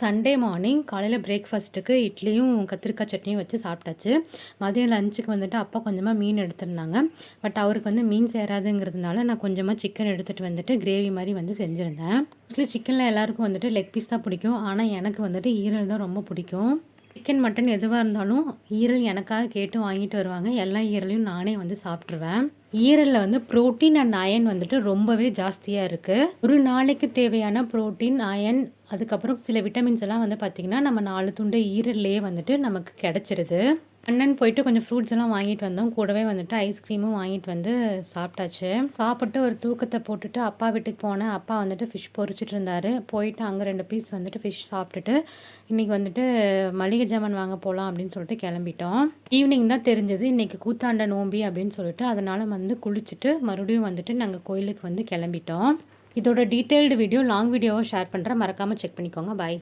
Sunday morning காலையில் பிரேக்ஃபாஸ்ட்டுக்கு இட்லியும் கத்திரிக்காய் சட்னியும் வச்சு சாப்பிட்டாச்சு. மதியம் லஞ்சுக்கு வந்துட்டு அப்பா கொஞ்சமாக மீன் எடுத்திருந்தாங்க. பட் அவருக்கு வந்து மீன் சேராதுங்கிறதுனால நான் கொஞ்சமாக சிக்கன் எடுத்துகிட்டு வந்துட்டு கிரேவி மாதிரி வந்து செஞ்சுருந்தேன். ஆக்சுவலி சிக்கனில் எல்லாருக்கும் வந்துட்டு லெக் பீஸ் தான் பிடிக்கும். ஆனால் எனக்கு வந்துட்டு ஈரல் தான் ரொம்ப பிடிக்கும். சிக்கன் மட்டன் எதுவாக இருந்தாலும் ஈரல் எனக்காக கேட்டு வாங்கிட்டு வருவாங்க. எல்லா ஈரலையும் நானே வந்து சாப்பிட்ருவேன். ஈரலில் வந்து புரோட்டீன் அண்ட் அயன் வந்துட்டு ரொம்பவே ஜாஸ்தியாக இருக்குது. ஒரு நாளைக்கு தேவையான புரோட்டீன், அயன், அதுக்கப்புறம் சில விட்டமின்ஸ் எல்லாம் வந்து பார்த்திங்கன்னா நம்ம 4 துண்டு ஈரல்லையே வந்துட்டு நமக்கு கிடச்சிருது. அண்ணன் போயிட்டு கொஞ்சம் ஃப்ரூட்ஸ் எல்லாம் வாங்கிட்டு வந்தோம். கூடவே வந்துட்டு ஐஸ்கிரீமும் வாங்கிட்டு வந்து சாப்பிட்டாச்சு. சாப்பிட்டு ஒரு தூக்கத்தை போட்டுட்டு அப்பா வீட்டுக்கு போனேன். அப்பா வந்துட்டு ஃபிஷ் பொரிச்சிட்டு இருந்தாரு. போயிட்டு அங்கே 2 பீஸ் வந்துட்டு ஃபிஷ் சாப்பிட்டுட்டு இன்றைக்கி வந்துட்டு மளிகை ஜாமான் வாங்க போகலாம் அப்படின்னு சொல்லிட்டு கிளம்பிட்டோம். ஈவினிங் தான் தெரிஞ்சது இன்றைக்கி கூத்தாண்ட நோம்பி அப்படின்னு சொல்லிட்டு. அதனால் வந்து குளிச்சுட்டு மறுபடியும் வந்துட்டு நாங்கள் கோயிலுக்கு வந்து கிளம்பிட்டோம். இதோட டீட்டெயில்டு வீடியோ லாங் வீடியோவை ஷேர் பண்ணுறேன். மறக்காமல் செக் பண்ணிக்கோங்க. பாய்.